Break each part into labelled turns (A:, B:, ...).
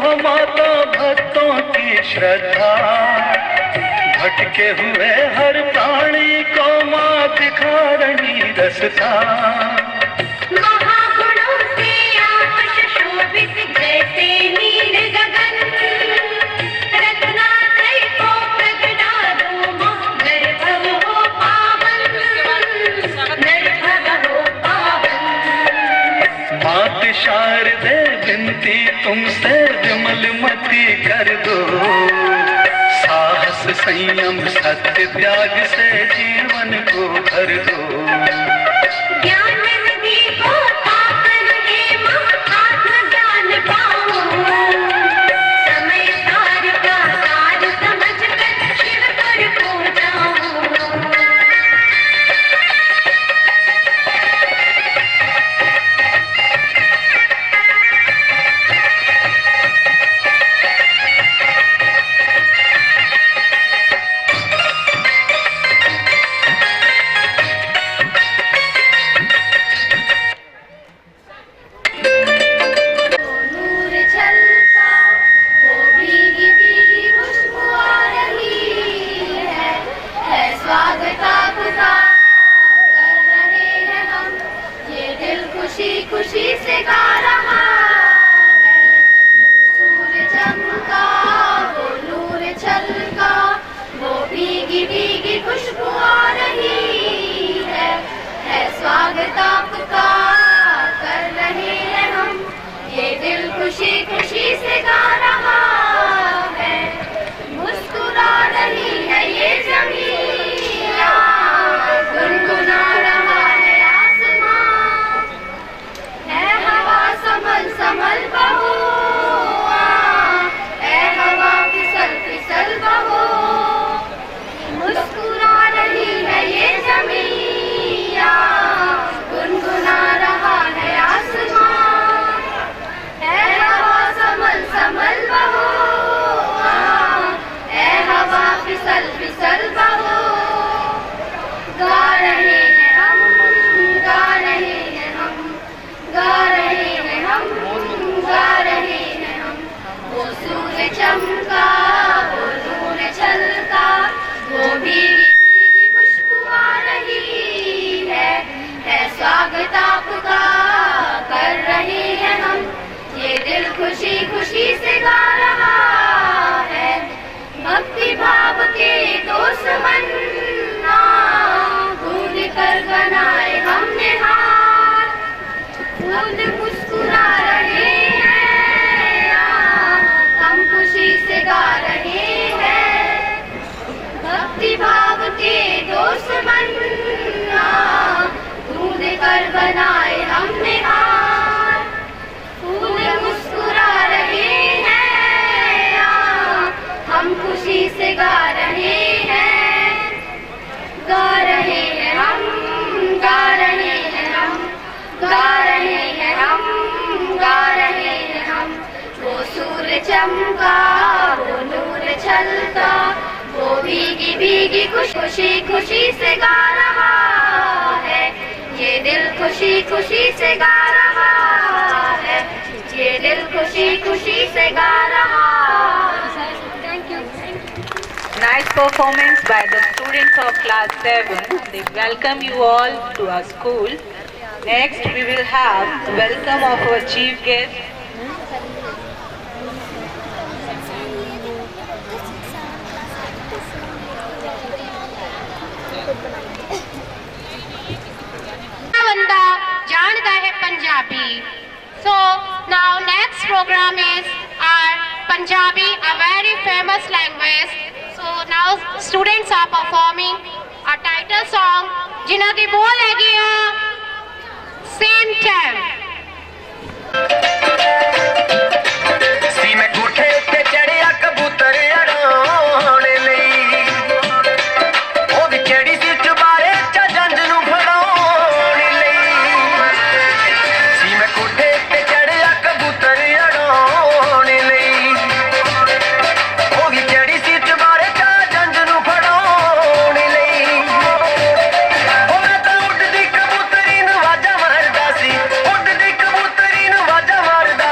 A: हो माता भक्तों की श्रद्धा, भटके हुए हर प्राणी को माँ दिखा रही रास्ता।
B: महागुणों से आकाश शोभित जैसे नील गगन, रत्नात्रय को प्रगटा दो माँ, निर्भव हो पावन, निर्भव हो पावन।
A: मात शारदे विनती तुमसे विमल मति कर दो, साहस संयम सत्य त्याग से जीवन को भर दो।
B: ज्ञान निधि को पाकर हे माँ आत्मज्ञान पाओ, समय सार का सार समझ कर शिव पर खो जाओ। खुशी से गा रहा है, सूरज चमका, वो नूर छलका, वो भीगी भीगी खुशबू आ रही है स्वागत आपका कर रहे हैं हम, ये दिल खुशी खुशी से गा रहा है, मुस्कुरा रही है ये ज़मीन, गुनगुना रहा है आसमां, है हवा संभल संभल बहो, है हवा फिसल फिसल बहो, मुस्कुरा रही है ये ज़मीन, गुनगुना रहा है आसमां, है हवा संभल संभल बहो, है हवा फिसल फिसल बहो। गा रहे हैं हम, गा रहे हैं हम, गा रहे हैं हम, गा रहे हैं हम, वो सूर्य चमका, वो नूर छलका, वो भीगी भीगी खुशबू आ रही है स्वागत आपका कर रहे हैं हम, ये दिल खुशी खुशी से गा रहा है, भक्ति भाव के दोस्त बनना, कूद कर बनाए हमने हाथ, खुद मुस्कुरा रहे हैं, हम खुशी से गा रहे हैं, भक्ति भाव के दोस्त बनना, कूद कर बनाए हमने हाथ, खुद मुस्कुरा रहे हैं, हम खुशी से गा रहे हैं, गा रहे हैं हम, गा रहे हैं हम, गा रहे हैं हम, गा रहे हैं हम, वो सूर्य चमका, वो नूर छलका, वो भीगी भीगी खुशी खुशी से गा रहा है, ये दिल खुशी खुशी से गा रहा है, ये दिल खुशी खुशी से गा रहा है। Thank you.
C: Nice performance by the students of class 7. They welcome you all to our school. Next we will have the welcome of our chief guest.
B: बंदा जानता है Punjabi. So now next program is our Punjabi, a very famous language. So now students are performing a title song जिन्हां दी बोल हैगी आ Same Time.
D: सी मैं कोठे उत्ते चढ़िया कबूतर अड़ाउण लई, ओ वी किहड़ी सीट बारे चा जंज नूं फड़ाउण लई, सी मैं कोठे उत्ते चढ़िया कबूतर अड़ाउण लई, ओ वी किहड़ी सीट बारे चा जंज नूं फड़ाउण लई, ओ मैं तां उड्डदी कबूतरी नूं वाजा मारदा सी, उड्डदी कबूतरी नूं वाजा मारदा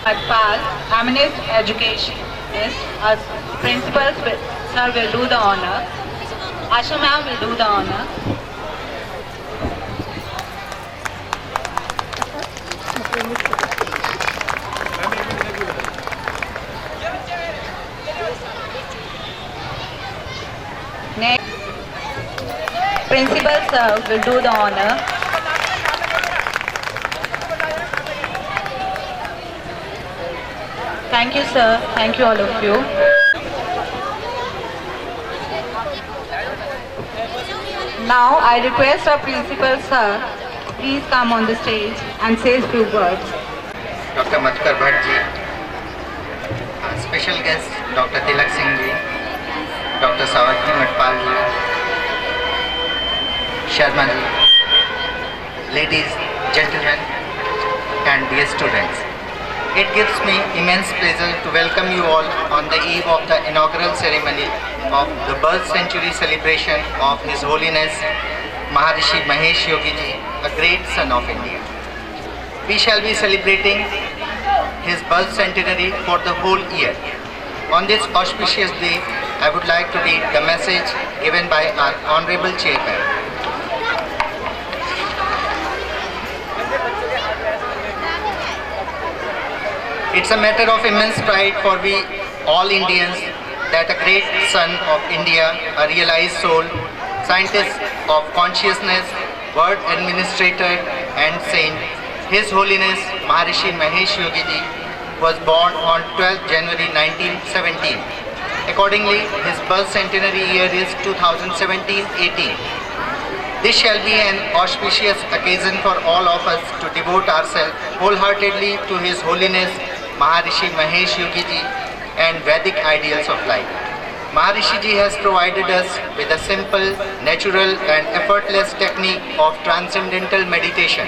C: Matpal, eminent educationist, our principal sir will do the honor. Asha ma'am will do the honor. Next, principal sir will do the honor. Thank you, sir. Thank you, all of you. Now, I request our principal, sir, please come on the stage and say a few words.
E: Dr. Madhukar Bhatt ji, special guest Dr. Tilak Singh ji, Dr. Savatri Matpal ji, Sharma ji, ladies, gentlemen, and dear students. It gives me immense pleasure to welcome you all on the eve of the inaugural ceremony of the birth century celebration of His Holiness Maharishi Mahesh Yogi ji, a great son of India. We shall be celebrating his birth centenary for the whole year. On this auspicious day, I would like to read the message given by our Honorable Chairman. It's a matter of immense pride for we all Indians that a great son of India, a realized soul, scientist of consciousness, word administrator and saint, His Holiness Maharishi Mahesh Yogi ji was born on 12th January 1917. Accordingly, his birth centenary year is 2017-18. This shall be an auspicious occasion for all of us to devote ourselves wholeheartedly to His Holiness Maharishi Mahesh Yogi ji and Vedic ideals of life. Maharishi ji has provided us with a simple, natural and effortless technique of transcendental meditation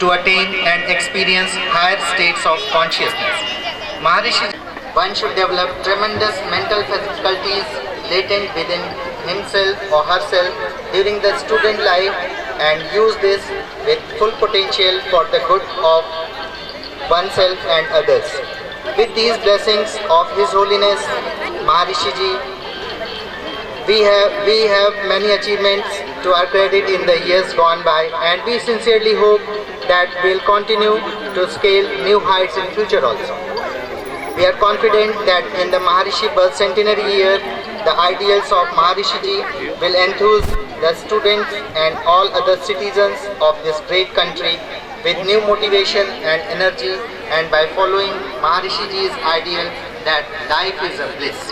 E: to attain and experience higher states of consciousness. Maharishi, one should develop tremendous mental faculties latent within himself or herself during the student life and use this with full potential for the good of oneself and others. With these blessings of His Holiness Maharishi ji, we have many achievements to our credit in the years gone by, and we sincerely hope that we'll continue to scale new heights in future also. We are confident that in the Maharishi birth centenary year, the ideals of Maharishi ji will enthuse the students and all other citizens of this great country with new motivation and energy, and by following Maharishi ji's ideal that life is a bliss,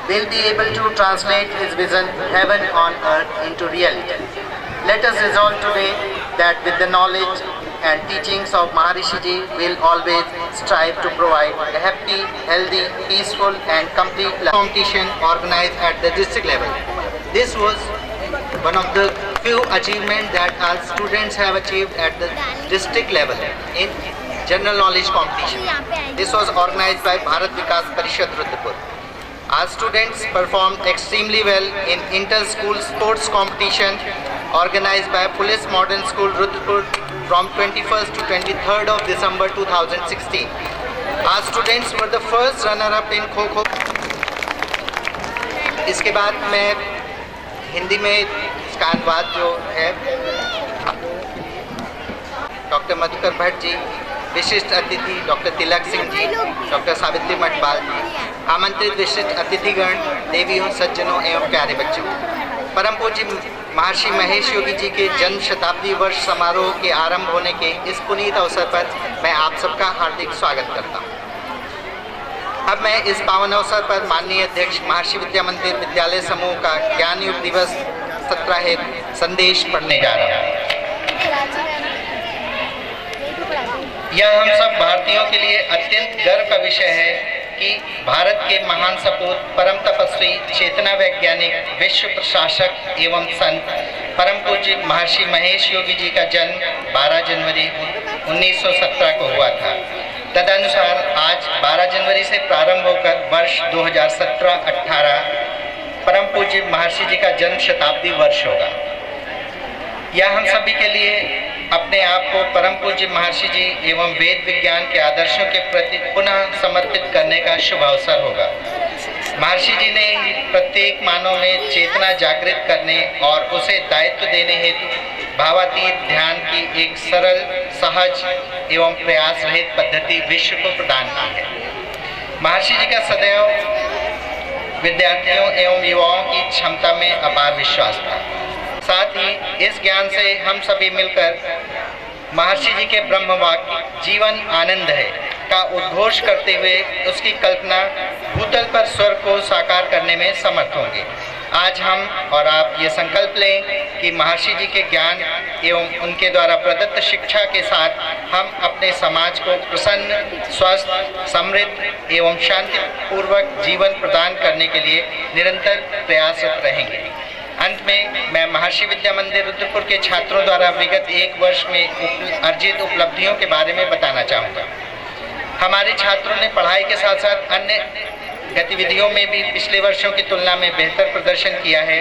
E: we'll be able to translate his vision heaven on earth into reality. Let us resolve today that with the knowledge and teachings of Maharishi ji, we'll always strive to provide a happy, healthy, peaceful and complete competition organized at the district level. This was one of the few achievements that our students have achieved at the district level in general knowledge competition. This was organized by Bharat Vikas Parishad Rudrapur. Our students performed extremely well in inter-school sports competition organized by Police Modern School Rudrapur from 21st to 23rd of December 2016. Our students were the first runner-up in Kho-Kho. इसके बाद मैं हिंदी में इसका अनुवाद जो है doctor Madhukar Bhatt ji, विशिष्ट अतिथि डॉक्टर तिलक सिंह जी, डॉक्टर सावित्री मटपाल जी, आमंत्रित विशिष्ट अतिथिगण, देवियों, सज्जनों एवं प्यारे बच्चों, परम पूज्य महर्षि महेश योगी जी के जन्म शताब्दी वर्ष समारोह के आरंभ होने के इस पुनीत अवसर पर मैं आप सबका हार्दिक स्वागत करता हूँ। अब मैं इस पावन अवसर पर माननीय अध्यक्ष महर्षि विद्या मंदिर विद्यालय समूह का ज्ञान युग दिवस सत्राहित संदेश पढ़ने जा रहा हूँ। यह हम सब भारतीयों के लिए अत्यंत गर्व का विषय है कि भारत के महान सपूत, परम तपस्वी, चेतना वैज्ञानिक, विश्व प्रशासक एवं संत परम पूज्य महर्षि महेश योगी जी का जन्म 12 जनवरी 1917 को हुआ था। तदनुसार आज 12 जनवरी से प्रारंभ होकर वर्ष 2017-18 परम पूज्य महर्षि जी का जन्म शताब्दी वर्ष होगा। यह हम सभी के लिए अपने आप को परम पूज्य महर्षि जी एवं वेद विज्ञान के आदर्शों के प्रति पुनः समर्पित करने का शुभ अवसर होगा। महर्षि जी ने प्रत्येक मानव में चेतना जागृत करने और उसे दायित्व देने हेतु भावातीत ध्यान की एक सरल, सहज एवं प्रयास रहित पद्धति विश्व को प्रदान की है। महर्षि जी का सदैव विद्यार्थियों एवं युवाओं की क्षमता में अपार विश्वास था। साथ ही इस ज्ञान से हम सभी मिलकर महर्षि जी के ब्रह्म वाक्य जीवन आनंद है का उद्घोष करते हुए उसकी कल्पना भूतल पर स्वर्ग को साकार करने में समर्थ होंगे। आज हम और आप ये संकल्प लें कि महर्षि जी के ज्ञान एवं उनके द्वारा प्रदत्त शिक्षा के साथ हम अपने समाज को प्रसन्न, स्वस्थ, समृद्ध एवं शांतिपूर्वक जीवन प्रदान करने के लिए निरंतर प्रयासरत रहेंगे। अंत में मैं महर्षि विद्या मंदिर रुद्रपुर के छात्रों द्वारा विगत एक वर्ष में अर्जित उपलब्धियों के बारे में बताना चाहूँगा। हमारे छात्रों ने पढ़ाई के साथ साथ अन्य गतिविधियों में भी पिछले वर्षों की तुलना में बेहतर प्रदर्शन किया है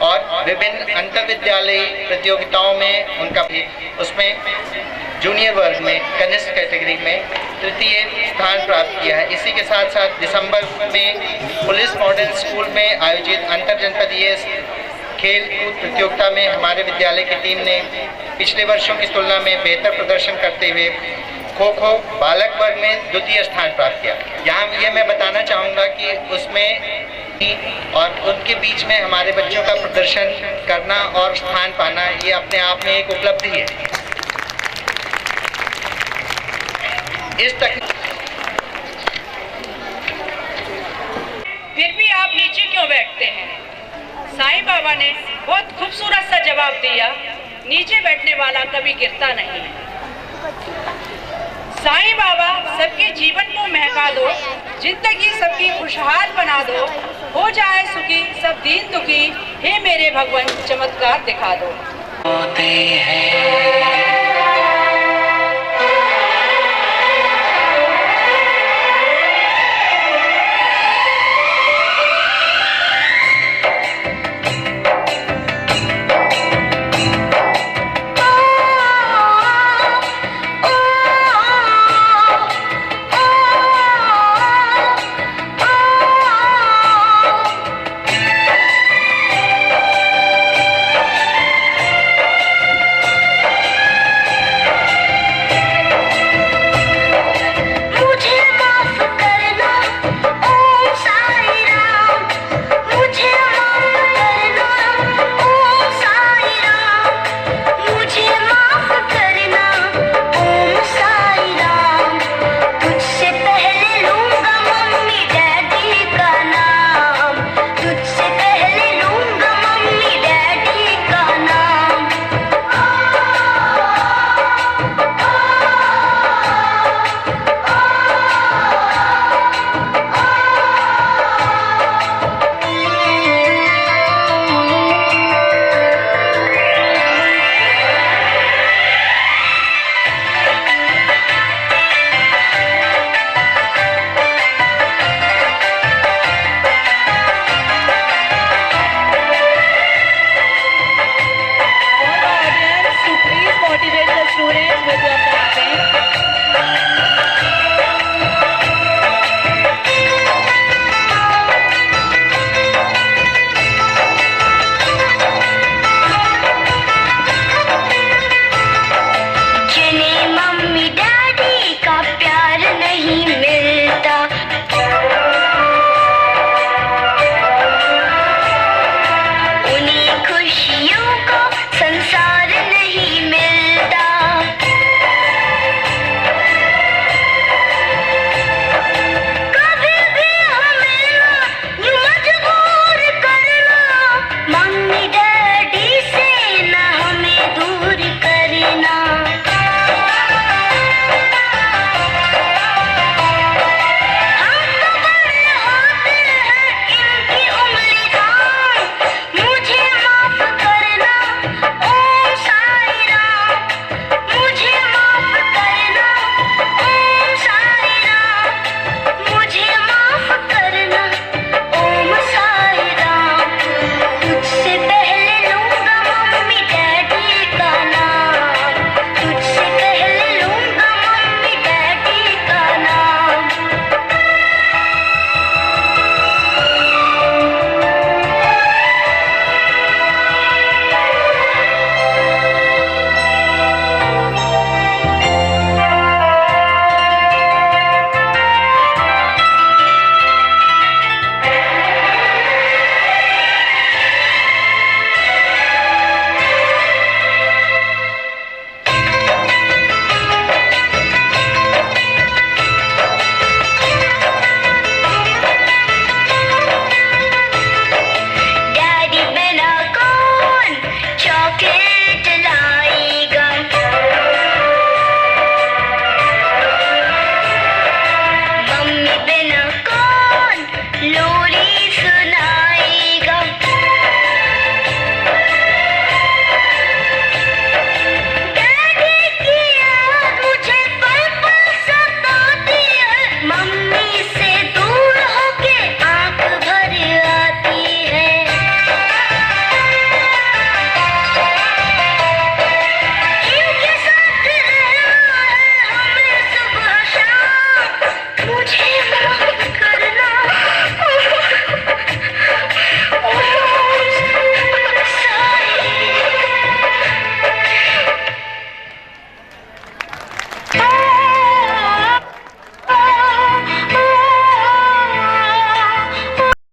E: और विभिन्न अंतरविद्यालयी प्रतियोगिताओं में उनका भी उसमें जूनियर वर्ग में कनिष्ठ कैटेगरी में तृतीय स्थान प्राप्त किया है। इसी के साथ साथ दिसंबर में पुलिस मॉडल स्कूल में आयोजित अंतर जनपदीय खेल कूद प्रतियोगिता में हमारे विद्यालय की टीम ने पिछले वर्षों की तुलना में बेहतर प्रदर्शन करते हुए खो खो बालक वर्ग में द्वितीय स्थान प्राप्त किया। यहाँ ये मैं बताना चाहूँगा कि उसमें और उनके बीच में हमारे बच्चों का प्रदर्शन करना और स्थान पाना ये अपने आप में एक उपलब्धि है।
F: फिर भी आप नीचे क्यों बैठते हैं? साईं बाबा ने बहुत खूबसूरत सा जवाब दिया, नीचे बैठने वाला कभी गिरता नहीं। साईं बाबा सबके जीवन को महका दो, जिंदगी सबकी खुशहाल बना दो, हो जाए सुखी सब दीन दुखी, हे मेरे भगवान चमत्कार दिखा दो।